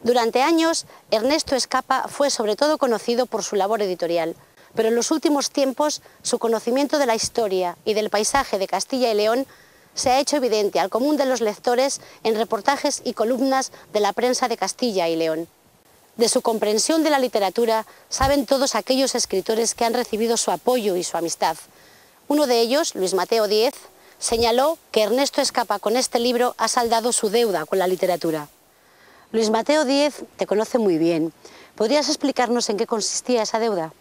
Durante años, Ernesto Escapa fue sobre todo conocido por su labor editorial, pero en los últimos tiempos su conocimiento de la historia y del paisaje de Castilla y León se ha hecho evidente al común de los lectores en reportajes y columnas de la prensa de Castilla y León. De su comprensión de la literatura saben todos aquellos escritores que han recibido su apoyo y su amistad. Uno de ellos, Luis Mateo Díez, señaló que Ernesto Escapa con este libro ha saldado su deuda con la literatura. Luis Mateo Díez te conoce muy bien. ¿Podrías explicarnos en qué consistía esa deuda?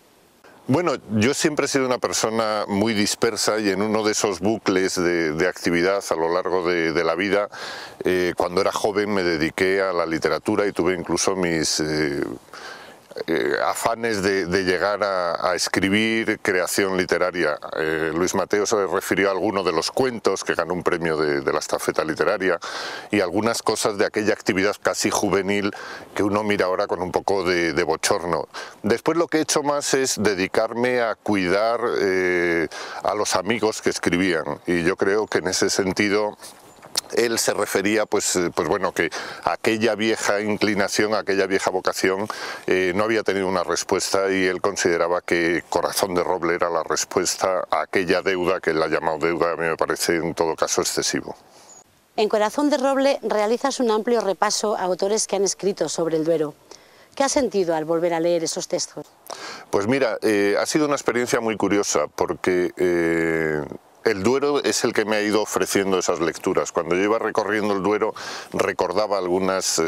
Bueno, yo siempre he sido una persona muy dispersa y en uno de esos bucles de actividad a lo largo de la vida, cuando era joven me dediqué a la literatura y tuve incluso mis afanes de llegar a escribir creación literaria. Luis Mateo se refirió a alguno de los cuentos que ganó un premio de la estafeta literaria y algunas cosas de aquella actividad casi juvenil que uno mira ahora con un poco de bochorno. Después lo que he hecho más es dedicarme a cuidar a los amigos que escribían y yo creo que en ese sentido él se refería, pues bueno, que aquella vieja inclinación, aquella vieja vocación no había tenido una respuesta y él consideraba que Corazón de Roble era la respuesta a aquella deuda, que él ha llamado deuda, a mí me parece en todo caso excesivo. En Corazón de Roble realizas un amplio repaso a autores que han escrito sobre el Duero. ¿Qué has sentido al volver a leer esos textos? Pues mira, ha sido una experiencia muy curiosa porque el Duero es el que me ha ido ofreciendo esas lecturas. Cuando yo iba recorriendo el Duero recordaba algunas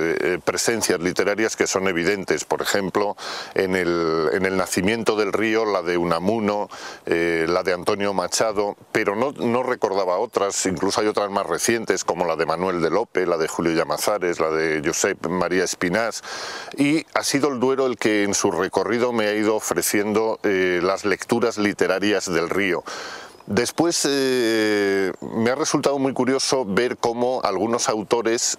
presencias literarias que son evidentes. Por ejemplo, en el Nacimiento del Río, la de Unamuno, la de Antonio Machado, pero no recordaba otras. Incluso hay otras más recientes como la de Manuel de Lope, la de Julio Llamazares, la de Josep María Espinás. Y ha sido el Duero el que en su recorrido me ha ido ofreciendo las lecturas literarias del río. Después me ha resultado muy curioso ver cómo algunos autores,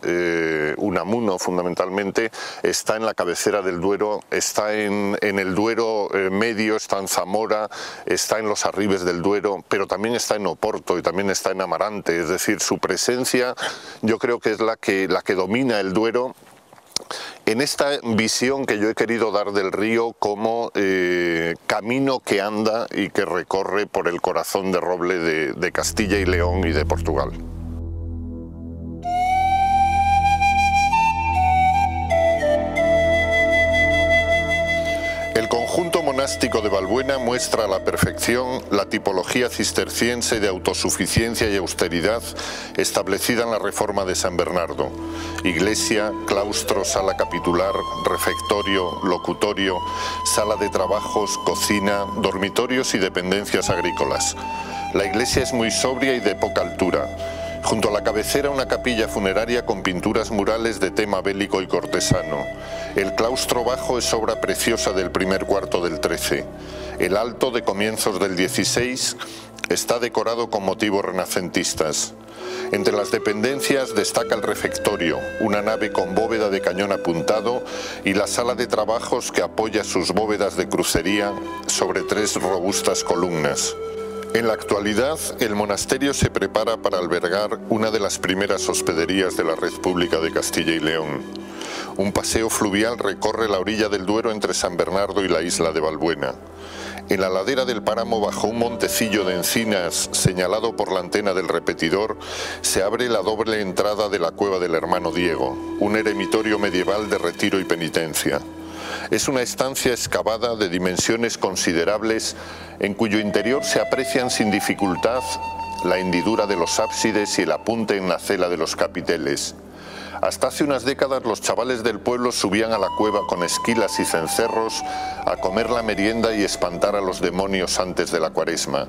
Unamuno fundamentalmente, está en la cabecera del Duero, está en el Duero medio, está en Zamora, está en los arribes del Duero, pero también está en Oporto y también está en Amarante. Es decir, su presencia yo creo que es la que domina el Duero en esta visión que yo he querido dar del río como camino que anda y que recorre por el corazón de roble de Castilla y León y de Portugal. El conjunto monástico de Valbuena muestra a la perfección la tipología cisterciense de autosuficiencia y austeridad establecida en la Reforma de San Bernardo. Iglesia, claustro, sala capitular, refectorio, locutorio, sala de trabajos, cocina, dormitorios y dependencias agrícolas. La iglesia es muy sobria y de poca altura. Junto a la cabecera una capilla funeraria con pinturas murales de tema bélico y cortesano. El claustro bajo es obra preciosa del primer cuarto del XIII. El alto, de comienzos del XVI, está decorado con motivos renacentistas. Entre las dependencias destaca el refectorio, una nave con bóveda de cañón apuntado y la sala de trabajos que apoya sus bóvedas de crucería sobre tres robustas columnas. En la actualidad, el monasterio se prepara para albergar una de las primeras hospederías de la red pública de Castilla y León. Un paseo fluvial recorre la orilla del Duero entre San Bernardo y la isla de Valbuena. En la ladera del páramo, bajo un montecillo de encinas señalado por la antena del repetidor, se abre la doble entrada de la cueva del Hermano Diego, un eremitorio medieval de retiro y penitencia. Es una estancia excavada de dimensiones considerables en cuyo interior se aprecian sin dificultad la hendidura de los ábsides y el apunte en la cela de los capiteles. Hasta hace unas décadas los chavales del pueblo subían a la cueva con esquilas y cencerros a comer la merienda y espantar a los demonios antes de la Cuaresma.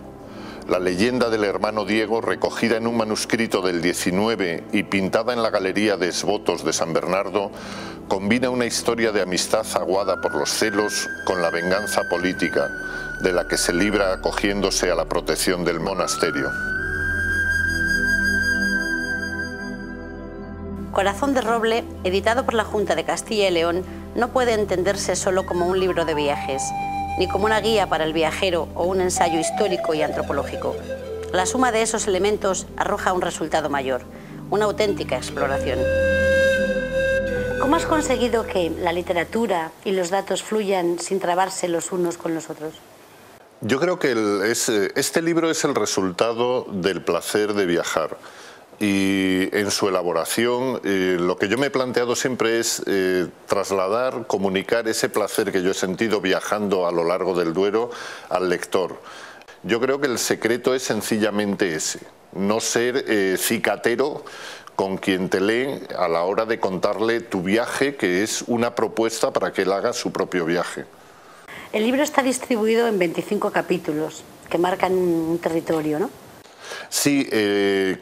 La leyenda del Hermano Diego, recogida en un manuscrito del XIX y pintada en la Galería de Esvotos de San Bernardo, combina una historia de amistad aguada por los celos con la venganza política, de la que se libra acogiéndose a la protección del monasterio. Corazón de Roble, editado por la Junta de Castilla y León, no puede entenderse solo como un libro de viajes, ni como una guía para el viajero o un ensayo histórico y antropológico. La suma de esos elementos arroja un resultado mayor, una auténtica exploración. ¿Cómo has conseguido que la literatura y los datos fluyan sin trabarse los unos con los otros? Yo creo que este libro es el resultado del placer de viajar. Y en su elaboración lo que yo me he planteado siempre es trasladar, comunicar ese placer que yo he sentido viajando a lo largo del Duero al lector. Yo creo que el secreto es sencillamente ese, no ser cicatero con quien te lee a la hora de contarle tu viaje, que es una propuesta para que él haga su propio viaje. El libro está distribuido en 25 capítulos que marcan un territorio, ¿no? Sí,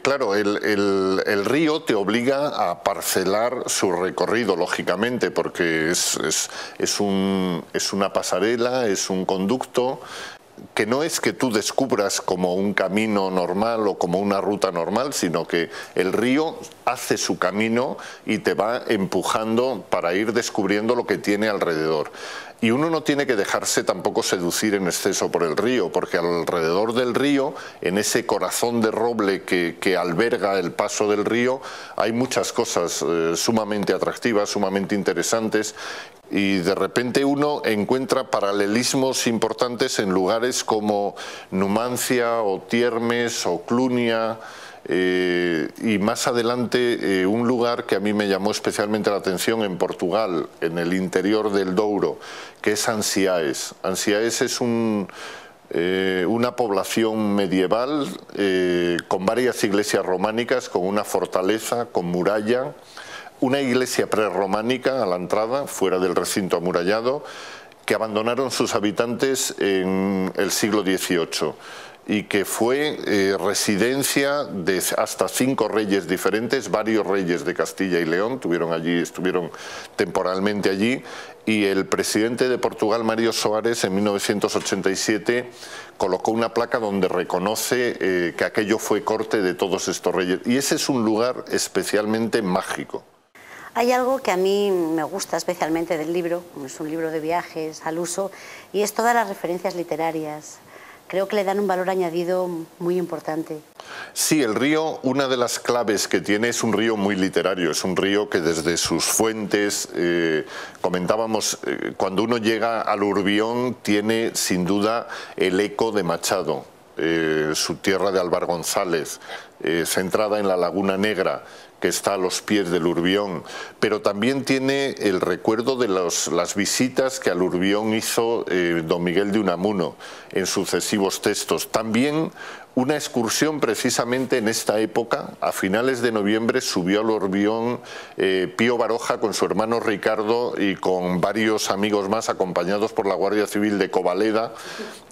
claro, el río te obliga a parcelar su recorrido, lógicamente, porque es una pasarela, es un conducto, que no es que tú descubras como un camino normal o como una ruta normal, sino que el río hace su camino y te va empujando para ir descubriendo lo que tiene alrededor. Y uno no tiene que dejarse tampoco seducir en exceso por el río, porque alrededor del río, en ese corazón de roble que alberga el paso del río, hay muchas cosas sumamente atractivas, sumamente interesantes, y de repente uno encuentra paralelismos importantes en lugares como Numancia o Tiermes o Clunia, y más adelante un lugar que a mí me llamó especialmente la atención en Portugal, en el interior del Douro, que es Ansiaes. Ansiaes es una población medieval con varias iglesias románicas, con una fortaleza, con muralla, una iglesia prerrománica a la entrada, fuera del recinto amurallado, que abandonaron sus habitantes en el siglo XVIII. Y que fue residencia de hasta 5 reyes diferentes, varios reyes de Castilla y León estuvieron temporalmente allí, y el presidente de Portugal, Mário Soares, en 1987 colocó una placa donde reconoce que aquello fue corte de todos estos reyes, y ese es un lugar especialmente mágico. Hay algo que a mí me gusta especialmente del libro, es un libro de viajes al uso, y es todas las referencias literarias. Creo que le dan un valor añadido muy importante. Sí, el río, una de las claves que tiene, es un río muy literario, es un río que desde sus fuentes, comentábamos, cuando uno llega al Urbión tiene sin duda el eco de Machado, su tierra de Álvar González, centrada en la Laguna Negra, que está a los pies del Urbión, pero también tiene el recuerdo de las visitas que al Urbión hizo don Miguel de Unamuno en sucesivos textos. También una excursión precisamente en esta época, a finales de noviembre, subió al Urbión Pío Baroja con su hermano Ricardo y con varios amigos más, acompañados por la Guardia Civil de Covaleda,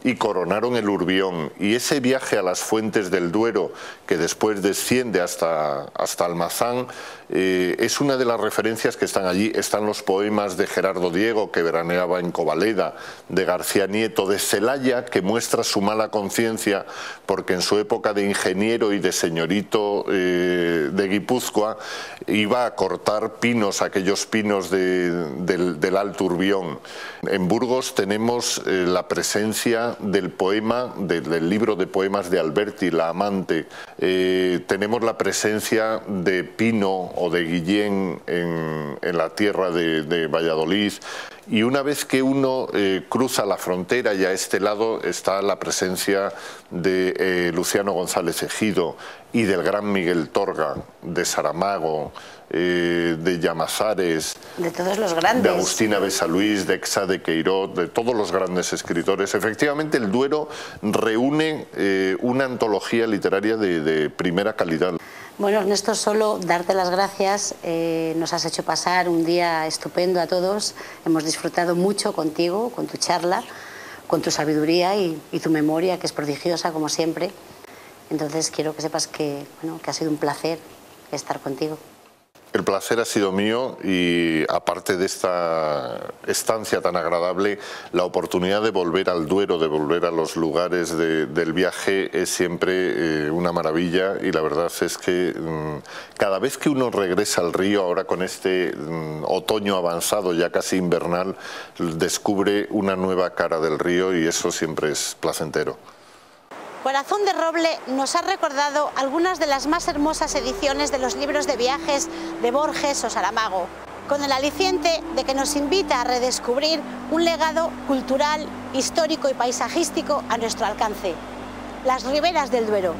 y coronaron el Urbión. Y ese viaje a las fuentes del Duero, que después desciende hasta Almazán, es una de las referencias que están allí. Están los poemas de Gerardo Diego, que veraneaba en Covaleda, de García Nieto, de Celaya, que muestra su mala conciencia porque en su época de ingeniero y de señorito de Guipúzcoa iba a cortar pinos, aquellos pinos del Alto Urbión. En Burgos tenemos la presencia del poema, del libro de poemas de Alberti, La amante. Tenemos la presencia de Pino o de Guillén en la tierra de Valladolid. Y una vez que uno cruza la frontera y a este lado está la presencia de Luciano González Ejido y del gran Miguel Torga, de Saramago, de Llamazares, de todos los grandes, de Agustina Besaluís, de Exade Queirós, de todos los grandes escritores. Efectivamente, el Duero reúne una antología literaria de primera calidad. Bueno, Ernesto, solo darte las gracias. Nos has hecho pasar un día estupendo a todos. Hemos disfrutado mucho contigo, con tu charla, con tu sabiduría y tu memoria, que es prodigiosa, como siempre. Entonces quiero que sepas que ha sido un placer estar contigo. El placer ha sido mío, y aparte de esta estancia tan agradable, la oportunidad de volver al Duero, de volver a los lugares del viaje, es siempre una maravilla, y la verdad es que cada vez que uno regresa al río, ahora con este otoño avanzado, ya casi invernal, descubre una nueva cara del río, y eso siempre es placentero. Corazón de Roble nos ha recordado algunas de las más hermosas ediciones de los libros de viajes de Borges o Saramago, con el aliciente de que nos invita a redescubrir un legado cultural, histórico y paisajístico a nuestro alcance. Las riberas del Duero.